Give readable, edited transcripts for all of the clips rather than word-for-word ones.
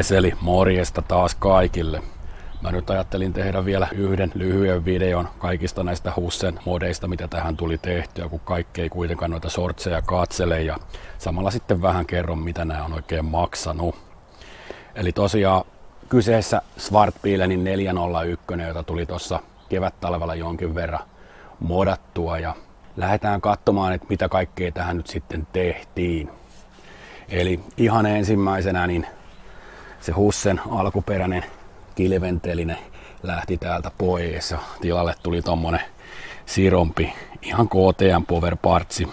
Veseli, morjesta taas kaikille. Mä nyt ajattelin tehdä vielä yhden lyhyen videon kaikista näistä Hussen modeista, mitä tähän tuli tehtyä, kun kaikki ei kuitenkaan noita shortseja katsele ja samalla sitten vähän kerron, mitä nämä on oikein maksanut. Eli tosiaan kyseessä Svartbilenin 401, jota tuli tuossa kevättalvella jonkin verran modattua ja lähdetään katsomaan, että mitä kaikkea tähän nyt sitten tehtiin. Eli ihan ensimmäisenä niin se Hussen alkuperäinen kilventelinen lähti täältä pois ja tilalle tuli tommonen sirompi, ihan KTM Power Partsi,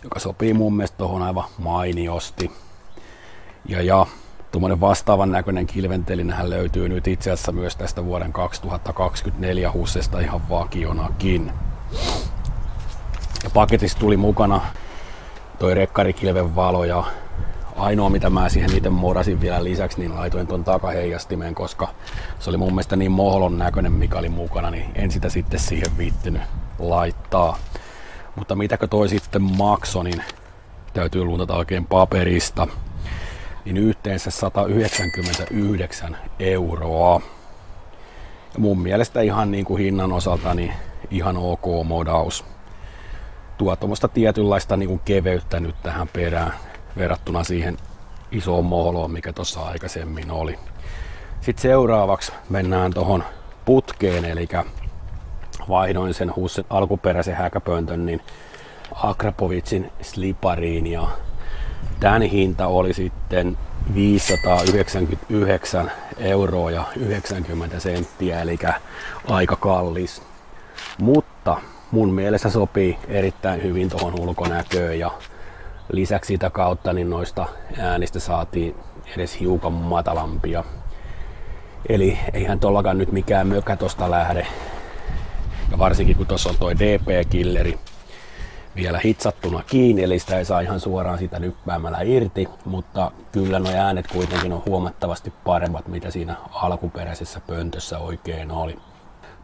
joka sopii mun mielestä tohon aivan mainiosti. Ja tuommoinen vastaavan näköinen kilventelinähän löytyy nyt itse asiassa myös tästä vuoden 2024 Hussesta ihan vakionakin. Ja paketissa tuli mukana toi rekkarikilven valo ja ainoa mitä mä siihen itse modasin vielä lisäksi, niin laitoin ton takaheijastimen, koska se oli mun mielestä niin moholon näköinen mikä oli mukana, niin en sitä sitten siihen viittinyt laittaa. Mutta mitäkö toi sitten maksoi, niin täytyy luntata oikein paperista. Niin yhteensä 199 €. Ja mun mielestä ihan niin kuin hinnan osalta niin ihan ok modaus. Tuo tuommoista tietynlaista niin kuin keveyttä nyt tähän perään verrattuna siihen isoon moholoon, mikä tuossa aikaisemmin oli. Sitten seuraavaksi mennään tuohon putkeen, eli vaihdoin sen Hussen alkuperäisen häkäpöntön niin Akrapovicin slipariin ja tämän hinta oli sitten 599 € ja 90 senttiä, eli aika kallis. Mutta mun mielestä sopii erittäin hyvin tuohon ulkonäköön ja lisäksi sitä kautta niin noista äänistä saatiin edes hiukan matalampia. Eli eihän tollakaan nyt mikään mökä tosta lähde. Ja varsinkin kun tuossa on toi DP-killeri vielä hitsattuna kiinni, eli sitä ei saa ihan suoraan sitä nyppäämällä irti, mutta kyllä nuo äänet kuitenkin on huomattavasti paremmat, mitä siinä alkuperäisessä pöntössä oikein oli.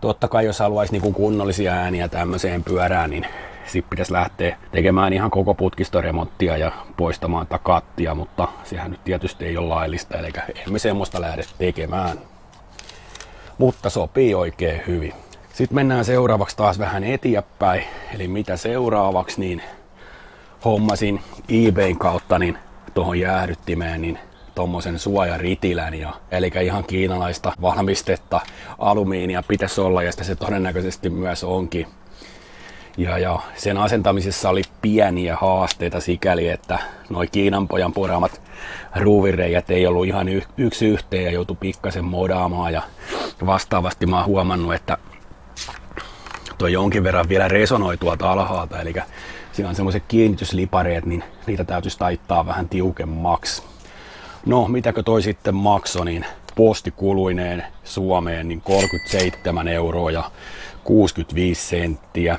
Totta kai jos haluaisi niin kunnollisia ääniä tämmöiseen pyörään, niin sitten pitäisi lähteä tekemään ihan koko putkistoremonttia ja poistamaan takattia, mutta sehän nyt tietysti ei ole laillista, eli emme semmoista lähde tekemään. Mutta sopii oikein hyvin. Sitten mennään seuraavaksi taas vähän eteenpäin, eli mitä seuraavaksi, niin hommasin eBayn kautta niin tuohon jäähdyttimeen niin tommosen suojaritilän, eli ihan kiinalaista valmistetta, alumiinia pitäisi olla ja sitä se todennäköisesti myös onkin. Ja sen asentamisessa oli pieniä haasteita sikäli, että noi Kiinan pojan poraamat ruuvireijät ei ollut ihan yksi yhteen ja joutui pikkasen modaamaan ja vastaavasti mä oon huomannut, että toi jonkin verran vielä resonoi tuolta alhaalta, eli siinä on semmoiset kiinnityslipareet, niin niitä täytyisi taittaa vähän tiukemmaksi. No, mitäkö toi sitten maksoi, niin postikuluineen Suomeen niin 37 € ja 65 senttiä.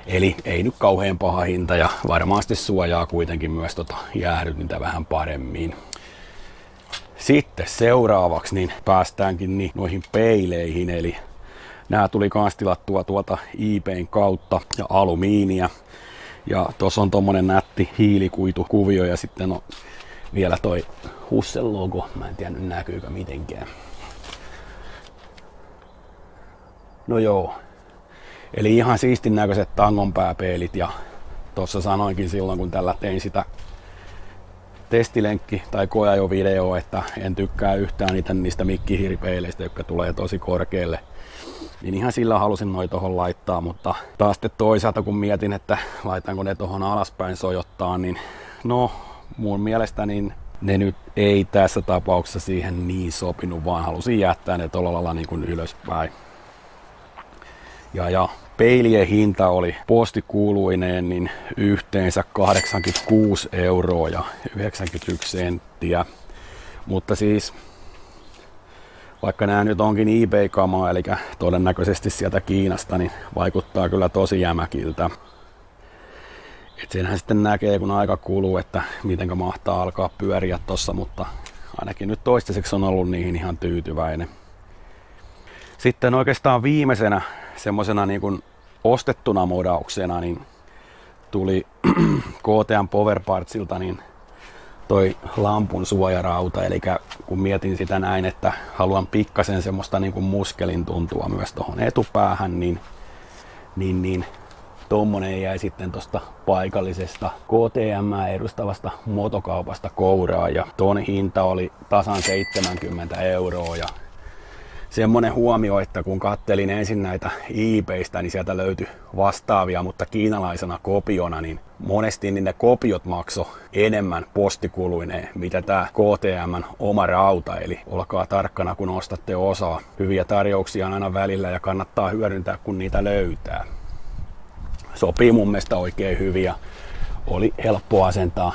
Eli ei nyt kauhean paha hinta ja varmasti suojaa kuitenkin myös jäähdytintä vähän paremmin. Sitten seuraavaksi niin päästäänkin niin noihin peileihin, eli nämä tuli kans tilattua tuolta eBayn kautta ja alumiinia. Ja tuossa on tommonen nätti hiilikuitukuvio ja sitten on vielä toi Hussen logo. Mä en tiedä nyt näkyykö mitenkään. No joo. Eli ihan siistin näköiset tangonpääpeilit ja tuossa sanoinkin silloin kun tällä tein sitä testilenkki tai koeajovideoa, että en tykkää yhtään niistä mikkihiiripeileistä, jotka tulee tosi korkealle. Niin ihan sillä halusin noi tohon laittaa, mutta taas sitten toisaalta kun mietin, että laitanko ne tohon alaspäin sojottaa, niin no mun mielestä niin ne nyt ei tässä tapauksessa siihen niin sopinut, vaan halusin jättää ne tolla lailla niin kuin ylöspäin. Ja peilien hinta oli postikuluineen niin yhteensä 86 € ja 91 senttiä. Mutta siis vaikka nämä nyt onkin eBay-kamaa, eli todennäköisesti sieltä Kiinasta, niin vaikuttaa kyllä tosi jämäkiltä. Et senhän sitten näkee kun aika kuluu, että mitenkä mahtaa alkaa pyöriä tossa, mutta ainakin nyt toistaiseksi on ollut niihin ihan tyytyväinen. Sitten oikeastaan viimeisenä semmosena niin kuin ostettuna modauksena niin tuli KTM Power Partsilta niin toi lampun suojarauta, eli kun mietin sitä näin, että haluan pikkasen semmoista niin kuin muskelin tuntua myös tuohon etupäähän, niin tommonen jäi sitten tosta paikallisesta KTM edustavasta motokaupasta kouraan, ja ton hinta oli tasan 70 € ja semmonen huomio, että kun kattelin ensin näitä eBaystä, niin sieltä löytyi vastaavia, mutta kiinalaisena kopiona, niin monesti niin ne kopiot maksoi enemmän postikuluineen, mitä tää KTM:n oma rauta, eli olkaa tarkkana kun ostatte osaa. Hyviä tarjouksia on aina välillä ja kannattaa hyödyntää kun niitä löytää. Sopii mun mielestä oikein hyvin ja oli helppo asentaa.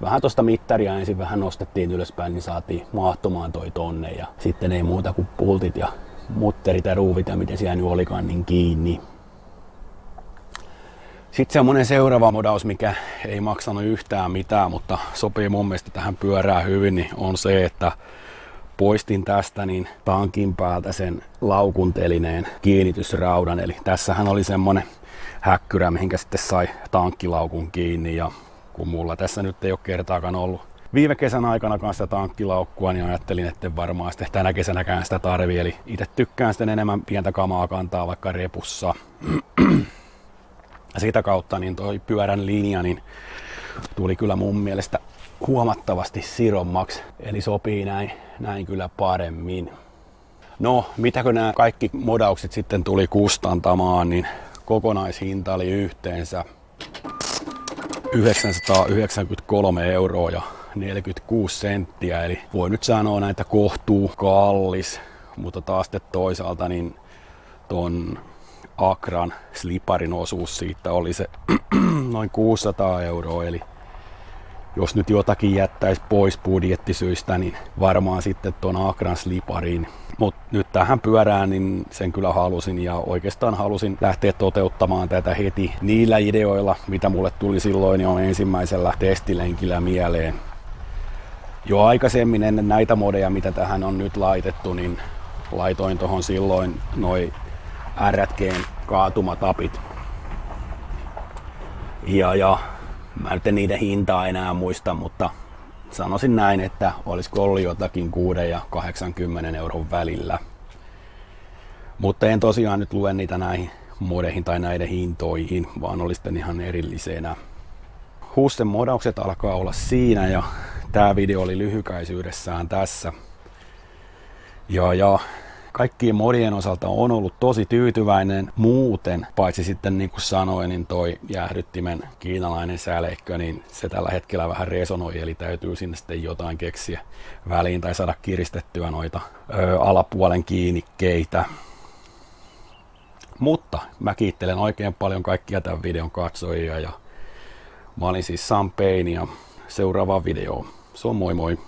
Vähän tuosta mittaria ensin vähän nostettiin ylöspäin, niin saatiin mahtumaan toi tonne ja sitten ei muuta kuin pultit ja mutterit ja ruuvit ja miten siellä nyt olikaan niin kiinni. Sitten semmonen seuraava modaus, mikä ei maksanut yhtään mitään, mutta sopii mun mielestä tähän pyörään hyvin, niin on se, että poistin tästä niin tankin päältä sen laukuntelineen kiinnitysraudan. Eli tässähän oli semmonen häkkyrä, mihinkä sitten sai tankkilaukun kiinni, ja kun mulla tässä nyt ei ole kertaakaan ollut viime kesän aikana kanssa tankkilaukkua, niin ajattelin, että varmaan sitten tänä kesänäkään sitä tarvii. Eli itse tykkään sitten enemmän pientä kamaa kantaa vaikka repussa. Sitä kautta niin toi pyörän linja niin tuli kyllä mun mielestä huomattavasti sirommaksi, eli sopii näin kyllä paremmin. No, mitäkö nämä kaikki modaukset sitten tuli kustantamaan, niin kokonaishinta oli yhteensä 993 € ja 46 senttiä, eli voi nyt sanoa näitä kohtuu kallis, mutta taas toisaalta niin ton Acran sliparin osuus siitä oli se noin 600 €, eli jos nyt jotakin jättäisi pois budjettisyistä, niin varmaan sitten ton Acran slipariin. Mutta nyt tähän pyörään niin sen kyllä halusin, ja oikeastaan halusin lähteä toteuttamaan tätä heti niillä ideoilla, mitä mulle tuli silloin jo ensimmäisellä testilenkillä mieleen. Jo aikaisemmin ennen näitä modeja, mitä tähän on nyt laitettu, niin laitoin tohon silloin noi RTG:n kaatumatapit. Ja mä nyt en niiden hintaa enää muista, mutta sanoisin näin, että olisiko ollut jotakin 6 ja 80 € välillä. Mutta en tosiaan nyt lue niitä näihin modeihin tai näiden hintoihin, vaan oli sitten ihan erillisenä. Hussen modaukset alkaa olla siinä, ja tää video oli lyhykäisyydessään tässä. Ja kaikkien modien osalta on ollut tosi tyytyväinen muuten, paitsi sitten niin kuin sanoin, niin toi jäähdyttimen kiinalainen säleikkö, niin se tällä hetkellä vähän resonoi, eli täytyy sinne sitten jotain keksiä väliin tai saada kiristettyä noita alapuolen kiinnikkeitä. Mutta mä kiittelen oikein paljon kaikkia tämän videon katsojia, ja mä olin siis Sam Payne, ja seuraavaan videoon. Se on moi moi!